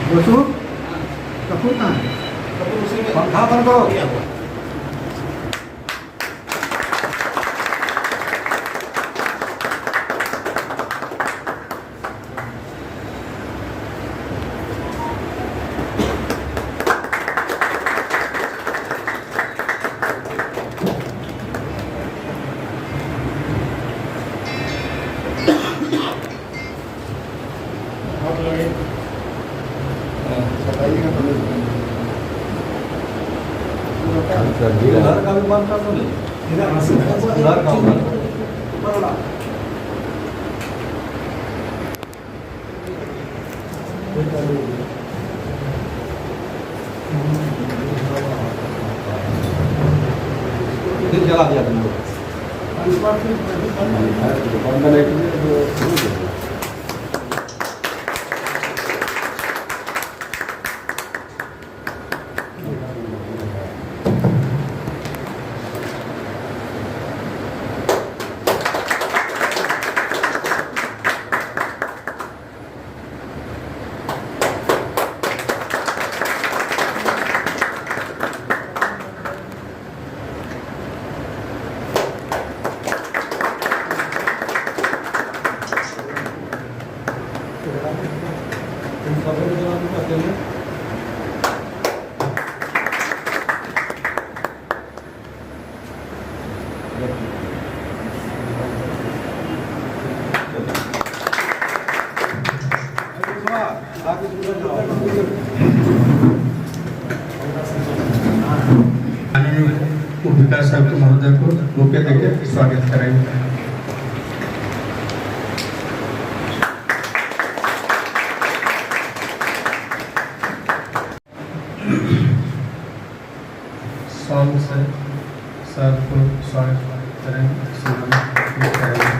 बसू कपूर कहाँ है? पंखा बंद करो। घर का भी बंद कर दो। घर का फिर जला दिया तुम लोग। विकास आयुक्त महोदय को बुके देकर स्वागत करेंगे। सॉन्ग से सर को स्वागत करेंगे, सम्मानित करेंगे।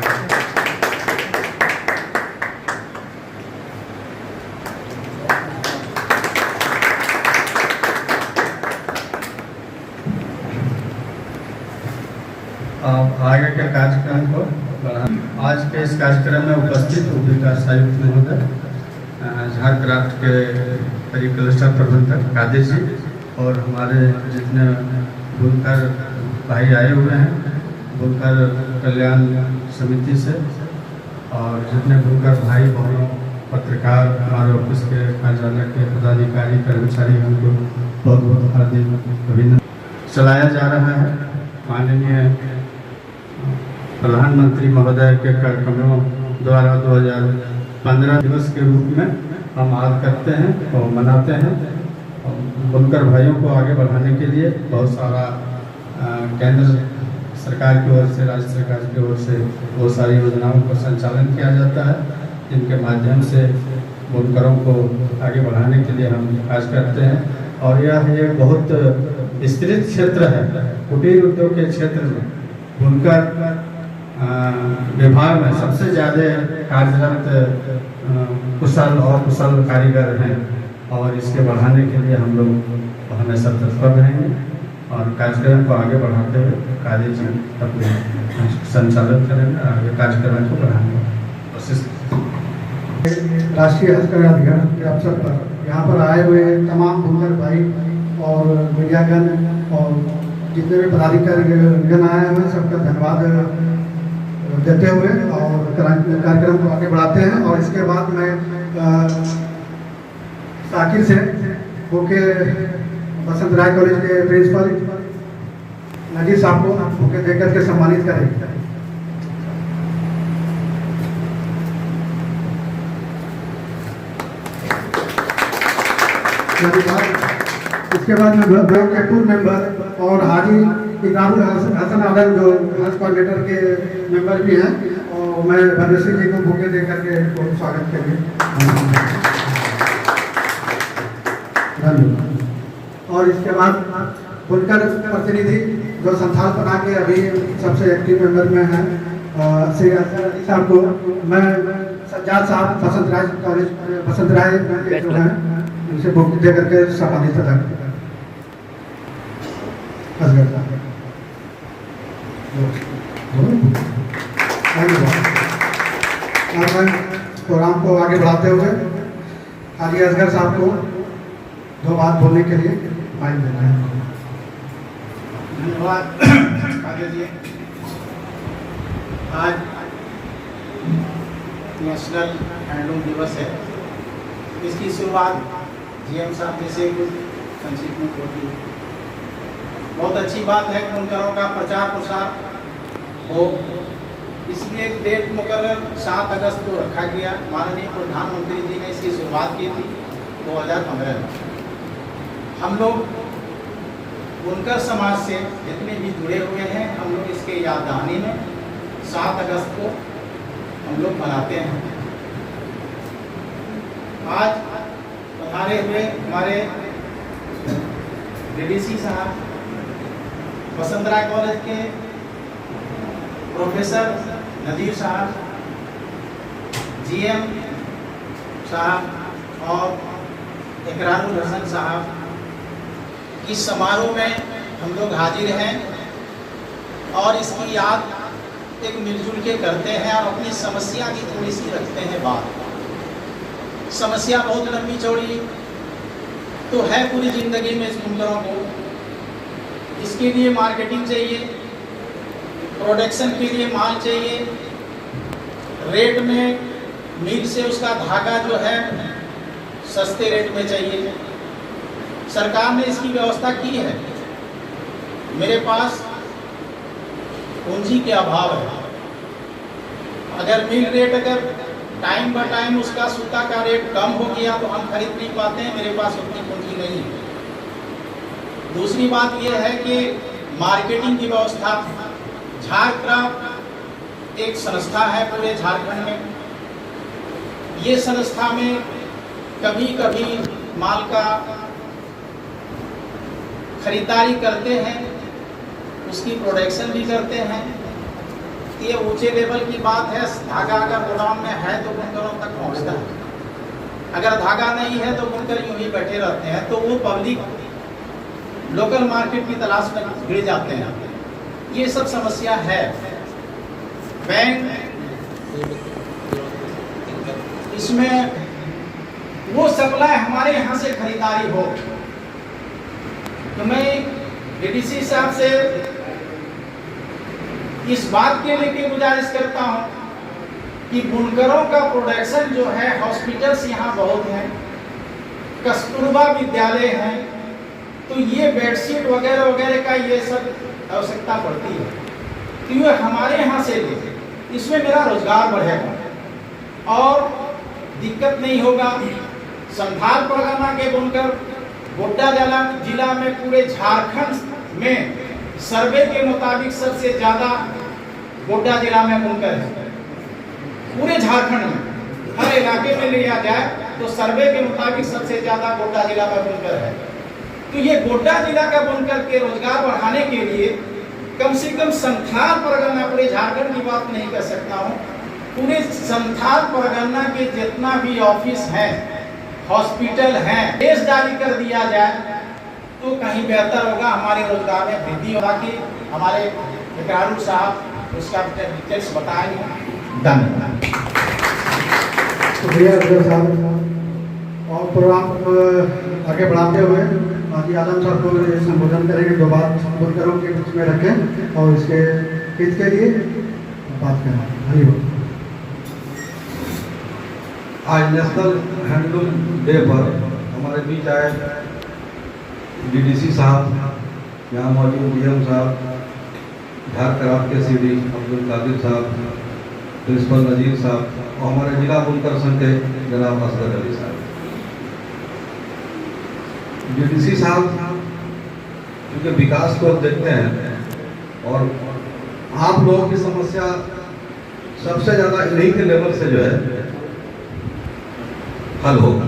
आगे के कार्यक्रम को आज के इस कार्यक्रम में उपस्थित विकास आयुक्त महोदय, झारक्राफ्ट के परिक्लस्टर प्रबंधक कादिर जी और हमारे जितने बुनकर भाई आए हुए हैं बुनकर कल्याण समिति से, और जितने बुनकर भाई बहनों पत्रकार हमारे ऑफिस के कार्यालय के पदाधिकारी कर्मचारी उनको बहुत बहुत हार्दिक अभिनंदन। चलाया जा रहा है माननीय प्रधानमंत्री महोदय के कार्यक्रमों द्वारा 2015 दिवस के रूप में हम याद करते हैं और मनाते हैं। बुनकर भाइयों को आगे बढ़ाने के लिए बहुत सारा केंद्र सरकार की ओर से, राज्य सरकार की ओर से बहुत सारी योजनाओं का संचालन किया जाता है, जिनके माध्यम से बुनकरों को आगे बढ़ाने के लिए हम काज करते हैं। और यह एक बहुत विस्तृत क्षेत्र है। कुटीर उद्योग के क्षेत्र में बुनकर विभाग में सबसे ज़्यादा कार्यरत कुशल और कुशल कारीगर हैं, और इसके बढ़ाने के लिए हम लोग हमेशा तत्पर रहेंगे और कार्यक्रम को आगे बढ़ाते हुए कार्य जी अपने संचालन करेंगे, आगे कार्यक्रम को बढ़ाने की कोशिश। राष्ट्रीय हस्तकला दिवस के अवसर पर यहाँ पर आए हुए तमाम बुनकर भाई और मीडियागण और जितने भी पदाधिकारी आए हैं सबका धन्यवाद देते हुए और कार्यक्रम को आगे बढ़ाते हैं। और इसके बाद मैं साकिर से होके बसंत राय कॉलेज के प्रिंसिपल नजीर साहब को होके देकर के सम्मानित करेंगे। इसके बाद में ब्लॉक के पूर्व मेंबर और हाजी इकरामुल हसन आदम जो हज कोऑर्डिनेटर के मेंबर भी हैं, और मैं भद्रश्री जी को बुके देकर के बहुत स्वागत करेंगे। धन्यवाद। और इसके बाद बुनकर प्रतिनिधि जो संथाल बना के अभी सबसे एक्टिव मेंबर में हैं श्री अली साहब को मैं सज्जाद साहब बसंत राय कॉलेज बसंत राय जो हैं उनसे बुक दे करके सम्मानित करता है। धन्यवाद। और मैं प्रोग्राम को आगे बढ़ाते हुए हाजी असगर साहब को 2 बात बोलने के लिए माइक देना है। धन्यवाद काजल जी। आज नेशनल हैंडलूम दिवस है। इसकी शुरुआत जीएम साहब जैसे कुछ संक्षिप्त में होती है। बहुत अच्छी बात है कि बुनकरों का प्रचार प्रसार हो, इसलिए एक डेट मुकर्रर 7 अगस्त को रखा गया। माननीय प्रधानमंत्री जी ने इसकी शुरुआत की थी 2015 में। हम लोग बुनकर समाज से जितने भी जुड़े हुए हैं, हम लोग इसके याद दहानी में 7 अगस्त को हम लोग मनाते हैं। आज पधारे हुए हमारे डीडीसी साहब, वसुंधरा कॉलेज के प्रोफेसर नदीर साहब, जीएम साहब और इकरारुल हसन साहब, इस समारोह में हम लोग हाजिर हैं और इसकी याद एक मिलजुल के करते हैं और अपनी समस्या की थोड़ी सी रखते हैं बात। समस्या बहुत लंबी चौड़ी तो है पूरी जिंदगी में इस बुनकरों को। इसके लिए मार्केटिंग चाहिए, प्रोडक्शन के लिए माल चाहिए, रेट में मिल से उसका धागा जो है सस्ते रेट में चाहिए। सरकार ने इसकी व्यवस्था की है। मेरे पास पूंजी के अभाव है। अगर मिल रेट अगर टाइम बाय टाइम उसका सूता का रेट कम हो गया तो हम खरीद नहीं पाते हैं, मेरे पास उतनी पूंजी नहीं है। दूसरी बात यह है कि मार्केटिंग की व्यवस्था, झारक्राफ्ट एक संस्था है पूरे झारखंड में। ये संस्था में कभी कभी माल का खरीदारी करते हैं, उसकी प्रोडक्शन भी करते हैं। ये ऊंचे लेवल की बात है। धागा अगर गोदाम में है तो बुनकरों तक पहुंचता है, अगर धागा नहीं है तो बुनकर यूं ही बैठे रहते हैं, तो वो पब्लिक लोकल मार्केट की तलाश में गिर जाते हैं। ये सब समस्या है। बैंक इसमें वो सप्लाई हमारे यहाँ से खरीदारी हो। तो मैं डीडीसी साहब से इस बात के लिए गुजारिश करता हूँ कि बुनकरों का प्रोडक्शन जो है, हॉस्पिटल्स यहाँ बहुत हैं, कस्तूरबा विद्यालय हैं, तो ये बेडशीट वगैरह वगैरह का ये सब आवश्यकता पड़ती है, तो ये हमारे यहाँ से ले, इसमें मेरा रोजगार बढ़ेगा और दिक्कत नहीं होगा। संथाल परगना के बुनकर गोड्डा जिला में पूरे झारखंड में सर्वे के मुताबिक सबसे ज्यादा गोड्डा जिला में बुनकर है। पूरे झारखंड में हर इलाके में लिया जाए तो सर्वे के मुताबिक सबसे ज्यादा गोड्डा जिला में बुनकर है। तो ये गोड्डा जिला का बुनकर के रोजगार बढ़ाने के लिए कम से कम संथाल परगना, पूरे झारखंड की बात नहीं कर सकता हूँ, पूरे संथाल परगना के जितना भी ऑफिस है, हॉस्पिटल हैं, केस जारी कर दिया जाए तो कहीं बेहतर होगा, हमारे रोजगार में वृद्धि होगा। कि हमारे इकरारुल साहब उसका डिटेल्स बताएंगे। धन्यवाद। शुक्रिया असगर साहब। और प्रोग्राम आगे बढ़ाते हुए हाजी आलम साहब को संबोधन करेंगे। 2 बात बुनकरों के बीच में रखें और इसके हित के लिए बात करें। धन्यवाद। आज नेशनल हैंडलूम डे पर हमारे बीच आए डीडीसी साहब, यहाँ मौजूद डीएम साहब, झारक्राफ्ट के सीडी अब्दुल कादिर साहब, प्रिंसिपल नजीर साहब और हमारे जिला बुनकर संघ के जनाब असगर अली साहब। डीडीसी साहब क्योंकि विकास को देखते हैं और आप लोगों की समस्या सबसे ज़्यादा इन्हीं के लेवल से जो है हल होगा।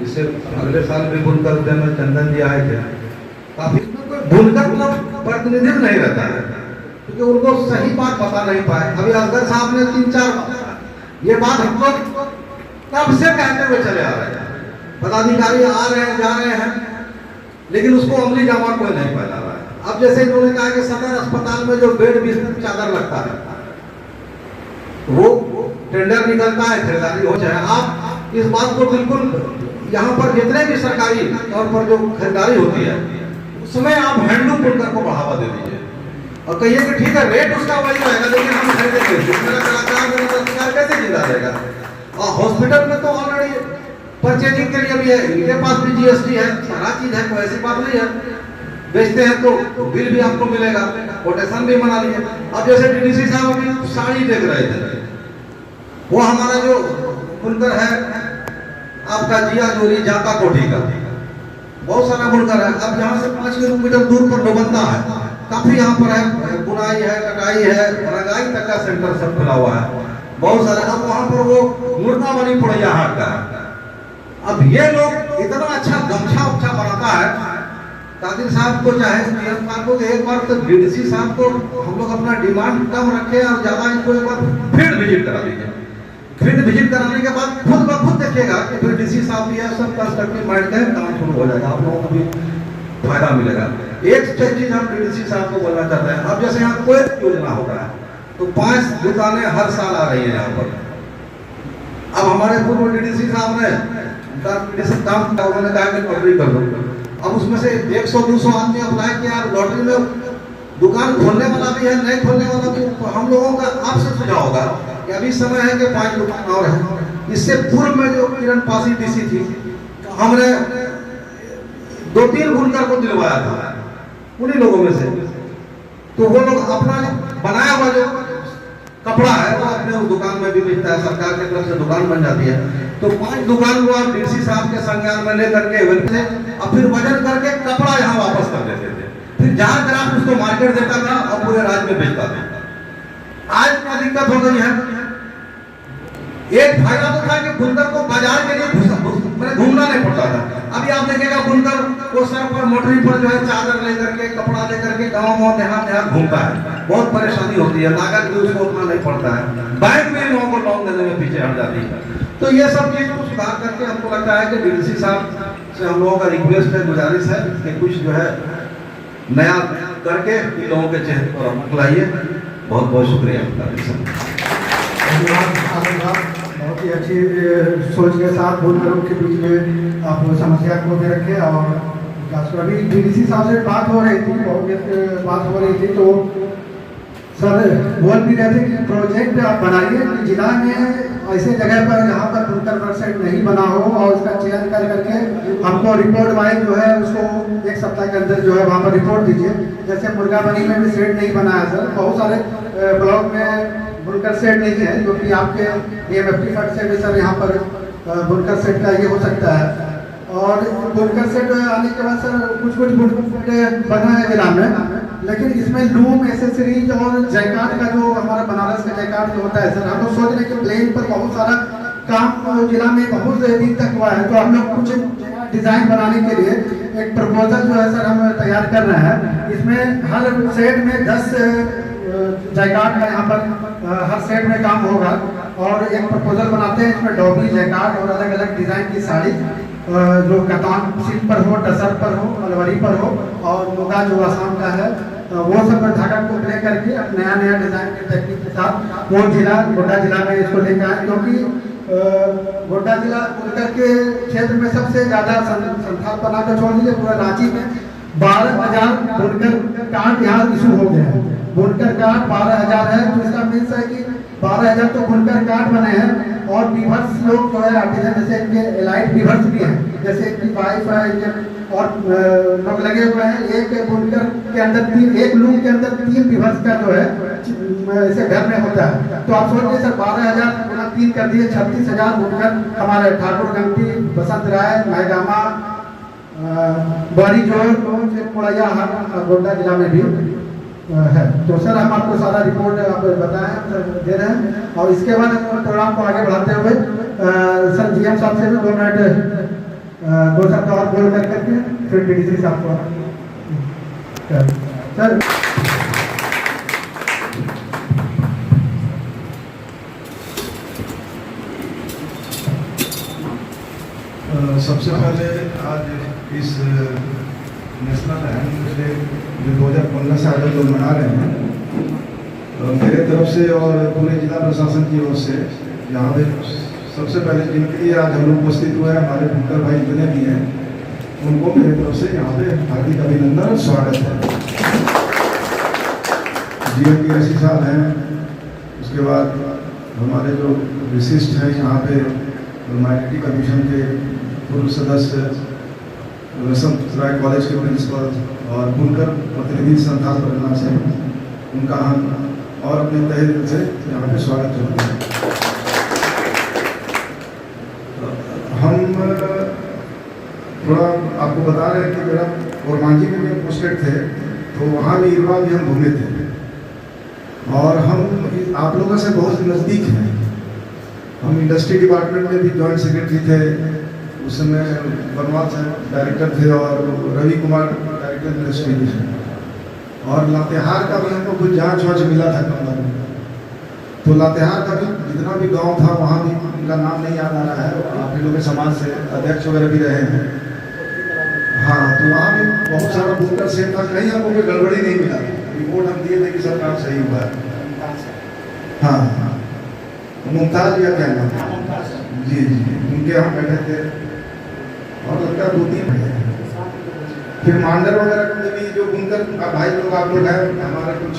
इससे अगले साल भी बुनकर में चंदन जी आए थे, काफी बुनकर प्रतिनिधित्व नहीं रहता है क्योंकि उनको सही बात बता नहीं पाए। अभी असगर साहब ने 3-4 ये बात हम लोग तब से कहते हुए चले आ रहे हैं। पदाधिकारी आ रहे हैं, जा रहे हैं, लेकिन उसको अमली जामा कोई नहीं फैला रहा है। अब जैसे इन्होंने कहा कि सदर अस्पताल में जो बेड बिस्तर चादर लगता है वो टेंडर निकलता है, खरीदारी हो जाए। आप इस बात को बिल्कुल यहाँ पर जितने भी सरकारी तौर पर जो खरीदारी होती है उसमें आप हैंडलूम बुनकर को बढ़ावा दे दीजिए और कहिए कि ठीक है रेट उसका वही रहेगा लेकिन हम खरीदेंगे। मेरा कलाकार मेरा दस्तकार कैसे जिंदा रहेगा? और हॉस्पिटल में तो ऑलरेडी परचेजिंग के लिए भी है, इनके पास भी जीएसटी है, सारा चीज है, कोई ऐसी बात नहीं है। बेचते हैं तो बिल भी आपको मिलेगा, कोटेशन भी बना लिए। अब जैसे डीडीसी साहब अभी साड़ी देख रहे थे, वो हमारा जो बुनकर है आपका जिया जोरी जाता कोठी का, बहुत सारा बुनकर है। अब यहाँ से 5 किलोमीटर दूर पर डोबंदा है, काफी यहाँ पर है, बुनाई है, कटाई है, रंगाई तक का सेंटर सब खुला हुआ है, बहुत सारे। अब वहाँ पर वो मुर्गा बनी पड़ैया हाट का है। अब ये लोग इतना अच्छा गमछा उच्छा बनाता है, कादिर साहब को चाहे सीएम साहब को एक बार तो डीडीसी साहब को हम लोग अपना डिमांड कम रखे और ज्यादा इनको एक बार फील्ड विजिट करा दीजिए। फील्ड विजिट कराने के बाद खुद ब खुद देखिएगा कि फिर डीसी साहब भी है, सब कंस्ट्रक्टिव माइंड का काम शुरू हो जाएगा, आप लोगों को भी फायदा मिलेगा। एक चीज हम डीडीसी साहब को बोलना चाहते हैं, अब जैसे यहाँ कोई योजना हो रहा है तो 5 दुकानें हर साल आ रही है यहाँ पर। अब हमारे पूर्व डीडीसी साहब ने काम उन्होंने कहा कि लॉटरी कर दो। अब उसमें से 100-200 आदमी अप्लाई किया, लॉटरी में दुकान खोलने वाला भी है, नहीं खोलने वाला भी। तो हम लोगों का आपसे सुझाव होगा कि अभी समय है कि 5 दुकान और है। इससे पूर्व में जो किरण पासी डीसी थी, हमने 2-3 बुनकर को दिलवाया था उन्हीं लोगों में से। तो वो लोग अपना बनाया हुआ जो कपड़ा है वो अपने उस दुकान में भी बेचता है, सरकार की तरफ से दुकान बन जाती है। तो 5 दुकान को आप डीसी साहब के संज्ञान में लेकर के और फिर वजन करके कपड़ा यहाँ वापस कर देते थे, फिर जहां ग्राहक उसको मार्केट देता था और पूरे राज्य में बेचता था। आज क्या दिक्कत हो गई है? एक फायदा तो था कि बुनकर को बाजार के लिए घूमना नहीं पड़ता था। अभी आप देखेगा बुनकर वो सर पर मोटरी पर जो है चादर लेकर के कपड़ा लेकर के गाँव देहात घूमता है, बहुत परेशानी होती है, लागत भी उसको उतना नहीं पड़ता है, बैंक में लोगों को लोन देने में पीछे हट जाती है। तो ये सब चीज को सुधार करके हमको लगता है कि डीडीसी साहब से हम लोगों का रिक्वेस्ट है, गुजारिश है कि कुछ जो है नया करके इन लोगों के चेहरे पर रौनक लाइए। बहुत बहुत शुक्रिया। बहुत ही अच्छी सोच के साथ बुनकरों के बीच में आप समस्या को भी रखे। और अभी डीडीसी साहब से बात हो रही थी तो सर बोल भी रहे थे कि प्रोजेक्ट आप बनाइए जिला में ऐसे जगह पर जहाँ पर बुनकर वर्कशॉप नहीं बना हो और उसका चयन कर करके हमको रिपोर्ट वाइज जो है उसको 1 सप्ताह के अंदर जो है वहाँ पर रिपोर्ट दीजिए। जैसे मुर्गाबनी में भी सेट नहीं बना है सर, बहुत सारे ब्लॉक में बुनकर सेट नहीं है, जो कि आपके DMFT फंड से भी सर यहाँ पर बुनकर सेट का ये हो सकता है। और बुनकर सेट आने के बाद सर कुछ बुनकर बना है जिला में, लेकिन इसमें लूम एसेसरीज और जैकार्ड का जो हमारा बनारस का जैकार्ड जो होता है सर, हम लोग सोच रहे कि प्लेन पर बहुत सारा काम जिला में बहुत दिन तक हुआ है, तो हम लोग कुछ डिजाइन बनाने के लिए एक प्रपोजल जो है सर हम तैयार कर रहे हैं। इसमें हर सेट में 10 जैकार्ड का यहाँ पर हर सेट में काम होगा और एक प्रपोजल बनाते हैं, इसमें डॉबी जैकार्ड और अलग अलग डिजाइन की साड़ी जो कतान सिल्क पर हो, टसर पर हो, अलवरी पर हो और मुगा जो आसाम का है वो सब धागा को ले करके नया डिजाइन के टेक्निक के साथ वो गोड्डा जिला में इसको लेकर आए। क्योंकि गोड्डा जिला बुनकर के क्षेत्र में सबसे ज्यादा संथाल बना कर छोड़ दीजिए, पूरा रांची में 12,000 बुनकर कार्ड यहाँ इशू हो गए हैं। बुनकर कार्ड 12,000 है, तो इसका मीन्स है कि 12,000 तो बुनकर कार्ड बने हैं। और वीवर्स लोग जो है आर्टिजन जैसे इनके एलाइट वीवर्स भी हैं, जैसे इनकी वाइफ है और लोग लगे हुए हैं। एक बुनकर के अंदर एक लूम के अंदर 3 वीवर्स का जो है ऐसे घर में होता है। तो आप सोचिए सर 12,000 गुना 3 कर दिए 36,000 बुनकर हमारे ठाकुर गंगटी, बसंत राय, महगामा, बड़ी जोड़, पुड़ैया गोड्डा जिला में भी है। तो सर हम आपको सारा रिपोर्ट आप बताएं दे रहे हैं। और इसके बाद हम प्रोग्राम को आगे बढ़ाते हुए सर GM साहब से भी 2 मिनट 2 शब्द और बोल करके फिर डीडीसी साहब को सर। सबसे पहले आज इस नेशनल हैंड डे जो 2015 से आज हम लोग मना रहे हैं, मेरे तरफ से और पूरे जिला प्रशासन की ओर से यहाँ पे सबसे पहले जिनके लिए आज हम लोग उपस्थित हुए हैं, हमारे बुनकर भाई जितने भी हैं, उनको मेरे तरफ से यहाँ पे हार्दिक अभिनंदन और स्वागत है। जीएम के ऋषि साहब हैं, उसके बाद हमारे जो विशिष्ट हैं यहाँ पे माइनॉरिटी कमीशन के पूर्व सदस्य रसम राय कॉलेज के प्रिंसिपल और बुनकर प्रतिनिधि संथाल परिणाम से, उनका हम और अपने तहे दिल से यहाँ पे स्वागत करते हैं। हम थोड़ा आपको बता रहे हैं कि मेरा कोरमांझी में भी पोस्टेड थे, तो वहाँ भी इरवा भी हम घूमे थे और हम आप लोगों से बहुत नज़दीक हैं। हम इंडस्ट्री डिपार्टमेंट में भी जॉइंट सेक्रेटरी थे, उस समय बनवाल साहब डायरेक्टर थे और रवि कुमार डायरेक्टर इंडस्ट्री थे, और लातेहार का भी हमको कुछ जांच वाँच मिला था कमला में। तो लातेहार का भी जितना भी गांव था वहाँ भी उनका नाम नहीं याद आ रहा है, आप लोगों के समाज से अध्यक्ष वगैरह भी रहे हैं। हाँ, तो वहाँ भी बहुत सारा बुनकर सेट था, कहीं हमको कोई गड़बड़ी नहीं मिला। रिपोर्ट हम दिए थे कि सब काम सही हुआ है। हाँ हाँ, मुमताज या क्या नाम था? जी जी, उनके यहाँ बैठे थे और लगता 2-3 बैठे थे। फिर मांडर वगैरह में भी जो बुनकर भाई लोग आप लोग हैं, हमारे कुछ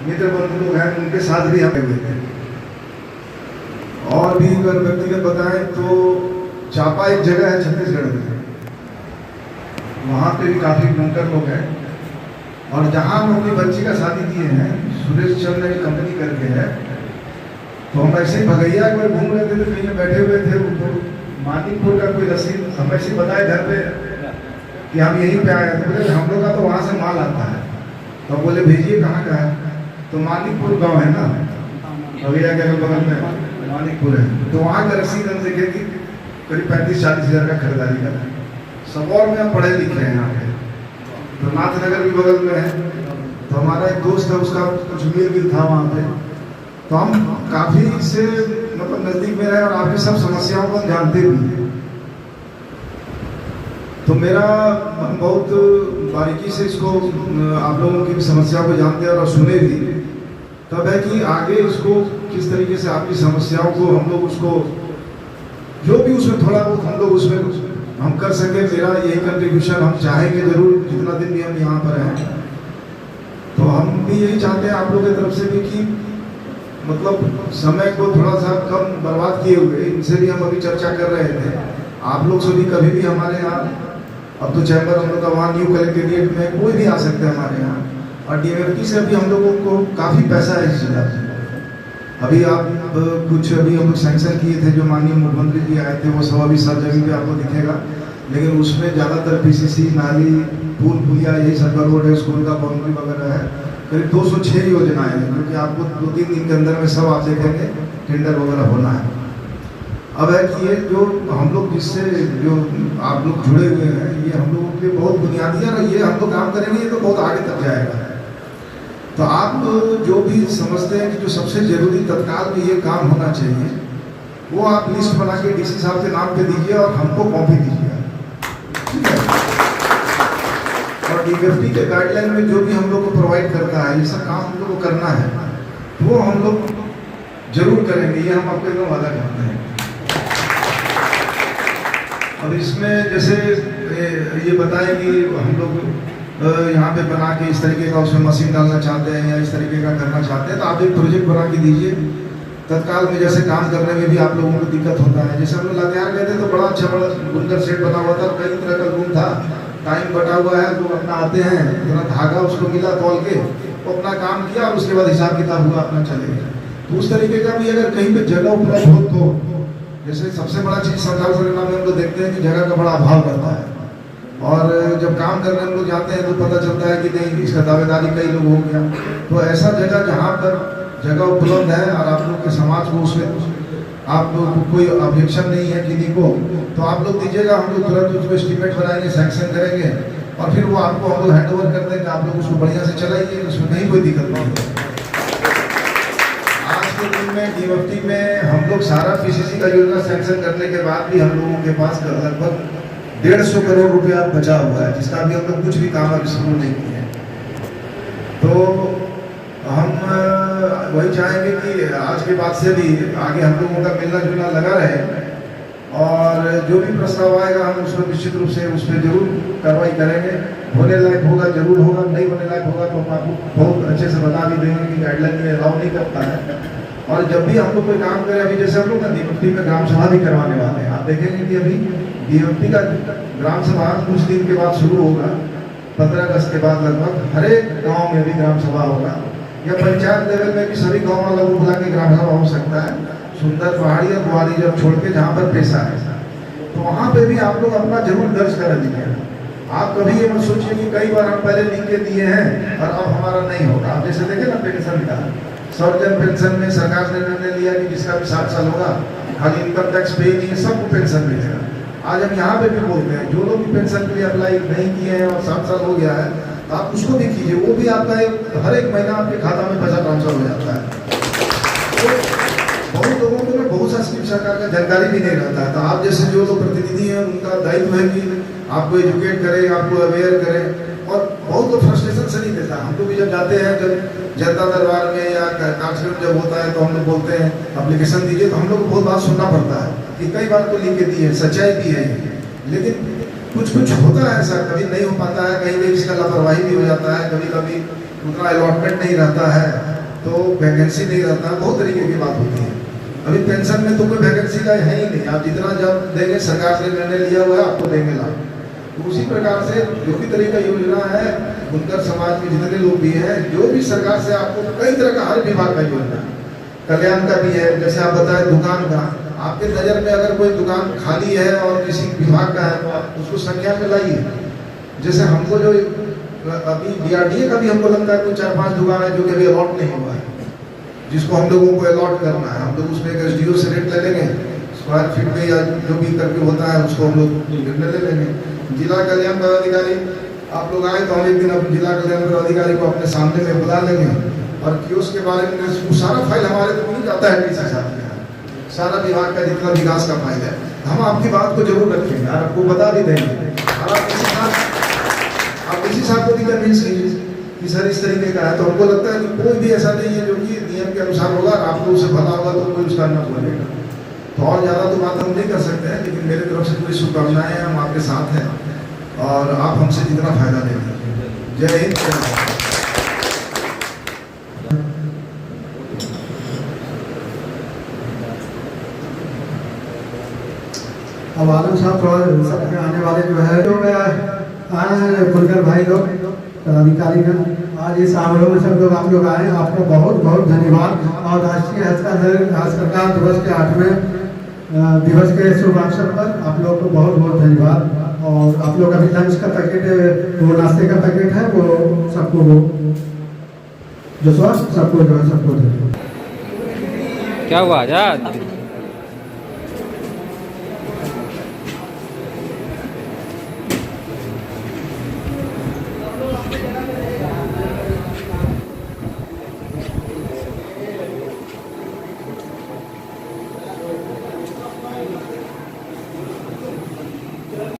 मित्र बंधु लोग हैं, उनके साथ भी हम हुए थे। और भी अगर व्यक्तिगत बताएं तो चापा एक जगह है छत्तीसगढ़ में, वहाँ पे भी काफ़ी बुनकर लोग हैं। और जहाँ हम अपनी बच्ची का शादी किए हैं, सुरेश चंद्र ने कंपनी करके है, तो हम ऐसे ही भगैया एक बार घूम रहे थे, तो कहीं बैठे हुए थे, तो मानिकपुर का कोई रसीद हम ऐसे बताए घर पे कि हम यहीं पे आए हैं। तो बोले हम लोग का तो वहाँ से माल आता है, तो बोले भेजिए कहाँ का है, तो मानिकपुर गांव है ना, भगैया के बगल में मानिकपुर है, तो वहाँ का रसीद हम देखे कि करीब 35-40 हज़ार का खरीदारी का है। सब और में हम पढ़े लिखे हैं यहाँ पे, तो नाथनगर भी बगल में है, तो हमारा एक दोस्त है, उसका कुछ मिल था वहाँ पे, तो हम काफ़ी इससे मतलब नज़दीक में रहे और आपकी सब समस्याओं को हम जानते भी हैं। तो मेरा बहुत बारीकी से इसको आप लोगों की समस्या को जानते हैं और सुने भी, तब है कि आगे इसको किस तरीके से आपकी समस्याओं को हम लोग उसको जो भी उसमें थोड़ा बहुत हम लोग उसमें हम कर सके। मेरा यही कंट्रीब्यूशन हम चाहेंगे जरूर, जितना दिन भी हम यहाँ पर हैं, तो हम भी यही चाहते हैं आप लोगों की तरफ से भी कि मतलब समय को थोड़ा सा कम बर्बाद किए हुए, इनसे भी हम अभी चर्चा कर रहे थे। आप लोग से भी कभी भी हमारे यहाँ, अब तो चैम्बर हम लोग का वहाँ न्यू कलेक्ट्रेट में कोई भी आ सकते हैं हमारे यहाँ, और डीएमएफटी से भी हम लोगों को काफ़ी पैसा है इस जिला से। अभी आप कुछ अभी हम लोग सैंक्शन किए थे, जो माननीय मुख्यमंत्री जी आए थे, वो सब अभी सब जगह पे आपको दिखेगा, लेकिन उसमें ज़्यादातर पीसीसी, नाली, पुल पुलिया, यही सब का रोड है, स्कूल का बाउंड्री वगैरह है। करीब 206 योजनाएं हैं, क्योंकि आपको 2-3 दिन के अंदर में सब आप देखेंगे टेंडर वगैरह होना है। अब है कि ये जो हम लोग जिससे जो आप लोग जुड़े हुए हैं, ये हम लोगों के लिए बहुत बुनियादी है, और ये हम लोग काम करेंगे तो बहुत आगे तक जाएगा। तो आप जो भी समझते हैं कि जो सबसे ज़रूरी तत्काल में ये काम होना चाहिए, वो आप लिस्ट बना के डीसी साहब के नाम पे दीजिए और हमको कॉपी दीजिए, ठीक है। और डीएफटी के गाइडलाइन में जो भी हम लोग को प्रोवाइड करता है, ये सब काम हम लोग को करना है, वो हम लोग जरूर करेंगे, ये हम आपको एकदम वादा करते हैं। अब इसमें जैसे ये बताएं कि हम लोग यहाँ पे बना के इस तरीके का उसमें मशीन डालना चाहते हैं या इस तरीके का करना चाहते हैं, तो आप एक प्रोजेक्ट बना के दीजिए। तत्काल में जैसे काम करने में भी आप लोगों को दिक्कत होता है, जैसे हम लोग लातेहार गए थे तो बड़ा अच्छा बड़ा बुनकर सेट बना हुआ था, कई तरह का रूम था, टाइम बटा हुआ है, लोग अपना आते हैं, थोड़ा धागा उसको मिला तौल के, वो अपना काम किया और उसके बाद हिसाब किताब हुआ, अपना चले गए। तो उस तरीके का भी अगर कहीं पे जगह उपलब्ध हो, तो जैसे सबसे बड़ा चीज़ सरकार परिणाम में हम लोग देखते हैं कि जगह का बड़ा अभाव रहता है, और जब काम करने हम लोग जाते हैं तो पता चलता है कि नहीं, इसका दावेदारी कई लोग हो गया। तो ऐसा जगह जहाँ पर जगह उपलब्ध है और आप लोग के समाज को उसमें आप लोग को कोई ऑब्जेक्शन नहीं है किसी को, तो आप लोग दीजिएगा, हम लोग तुरंत उसको एस्टीमेट बनाएंगे, सैंक्शन करेंगे, और फिर वो आपको हम लोग हैंड ओवर कर देंगे, आप लोग उसको बढ़िया से चलाइए, उसमें नहीं कोई दिक्कत नहीं। आज के दिन में डीएफटी में हम लोग सारा पीसीसी का योजना सैंक्शन करने के बाद भी हम लोगों के पास लगभग 150 करोड़ रुपया बचा हुआ है, जिसका भी हम लोग कुछ भी काम अभी शुरू नहीं किए हैं। तो हम वही चाहेंगे कि आज के बाद से भी आगे हम लोगों का मिलना जुलना लगा रहे और जो भी प्रस्ताव आएगा हम उस पर निश्चित रूप से उस पर जरूर कार्रवाई करेंगे। होने लायक होगा जरूर होगा, नहीं होने लायक होगा तो हम आपको बहुत अच्छे से बता भी देंगे कि गाइडलाइन में अलाउ नहीं करता है। और जब भी हम लोग कोई काम करें, अभी जैसे हम लोग दीपकटी में ग्राम सभा भी करवाने वाले हैं, आप देखेंगे कि अभी दीपकटी का ग्राम सभा कुछ दिन के बाद शुरू होगा, 15 अगस्त के बाद लगभग हर एक गाँव में भी ग्राम सभा होगा या पंचायत लेवल में भी सभी गाँव वालों को बुला के ग्राम सभा हो सकता है। सुंदर पहाड़ी और बुआरी जब छोड़ के जहाँ पर पैसा है तो वहाँ पे भी आप लोग अपना जरूर दर्ज करा दीजिएगा। आप कभी ये मत सोचिए कि कई बार हम पहले लिख के दिए हैं और अब हमारा नहीं होगा। आप जैसे देखे ना पेंशन का, सर्वजन पेंशन में सरकार ने निर्णय लिया कि जिसका भी 60 साल होगा खाली इनकम टैक्स पे नहीं है, सबको पेंशन मिलेगा। आज हम यहाँ पे भी बोलते हैं जो लोग भी पेंशन के लिए अप्लाई नहीं किए हैं और 60 साल हो गया है तो आप उसको भी कीजिए, वो भी आपका हर एक महीना आपके खाता में पैसा ट्रांसफर हो जाता है। तो बहुत लोगों को ना बहुत सा स्कीम सरकार का जानकारी भी नहीं रहता है। तो आप जैसे जो लोग प्रतिनिधि हैं उनका दायित्व है कि आपको एजुकेट करें, आपको अवेयर करें। और बहुत लोग फ्रस्ट्रेशन से नहीं देता, हम लोग भी जब जाते हैं, जब जनता दरबार में या कार्यक्रम जब होता है तो हम लोग बोलते हैं अप्लीकेशन दीजिए, तो हम लोग को बहुत बात सुनना पड़ता है कि कई बार तो लिख के दी है, सच्चाई भी है, लेकिन कुछ कुछ होता है ऐसा, कभी नहीं हो पाता है, कहीं कहीं इसका लापरवाही भी हो जाता है, कभी कभी उतना अलॉटमेंट नहीं रहता है, तो वैकेंसी नहीं रहता है, बहुत तरीके की बात होती है। अभी पेंशन में तो कोई वैकेंसी का है ही नहीं, आप जितना जब देंगे सरकार से निर्णय लिया हुआ है आपको देंगे लाभ। तो उसी प्रकार से जो भी तरह का योजना है, बुनकर समाज के जितने लोग भी हैं, जो भी सरकार से आपको कई तरह का हर विभाग का योजना, कल्याण का भी है, जैसे आप बताएं दुकान का, आपके नज़र में अगर कोई दुकान खाली है और किसी विभाग का है तो आप उसको संख्या में लाइए। जैसे हमको जो अभी DRDA का भी हमको लगता है कोई 4-5 दुकान है जो कि अभी अलॉट नहीं हुआ है, जिसको हम लोगों को अलॉट करना है। हम लोग उसमें एक SDO से रेट ले लेंगे, स्क्वायर फीट में या जो भी करके होता है उसको हम लोग निर्णय ले लेंगे। जिला कल्याण पदाधिकारी आप लोग आए तो हम एक दिन अपने जिला कल्याण पदाधिकारी को अपने सामने में बुला लेंगे और कियोस्क के बारे में सारा फाइल हमारे तो नहीं जाता है डीसी साहब के यहाँ, सारा विभाग का जितना विकास का फाइल है हम आपकी बात को जरूर रखेंगे और आपको बता भी देंगे। और आप इसी साहब को भी कन्विंस कीजिए कि सर इस तरीके का है, तो हमको लगता है कि कोई भी ऐसा नहीं है जो कि नियम के अनुसार होगा, आपको उसे भला होगा तो कोई उसका न बोलेगा। तो और ज़्यादा तो बात हम नहीं कर सकते हैं, लेकिन मेरे तरफ से पूरी शुभकामनाएं हैं, हम आपके साथ हैं और आप हमसे जितना फायदा लेंगे। जय हिंद, जय भारत। अब आलम साहब थोड़ा सब आने वाले जो है जो आए हैं बुनकर भाई लोग पदाधिकारी का, आज इस आंदोलन में सब लोग आप लोग आए, आपका बहुत बहुत धन्यवाद। और राष्ट्रीय हस्तकला दिवस के 8वें दिवस के शुभ अवसर पर आप लोग को बहुत बहुत धन्यवाद। और आप लोग अभी लंच का पैकेट, वो नाश्ते का पैकेट है, वो सबको वो जो सबको जो है सबको क्या हुआ आजाद?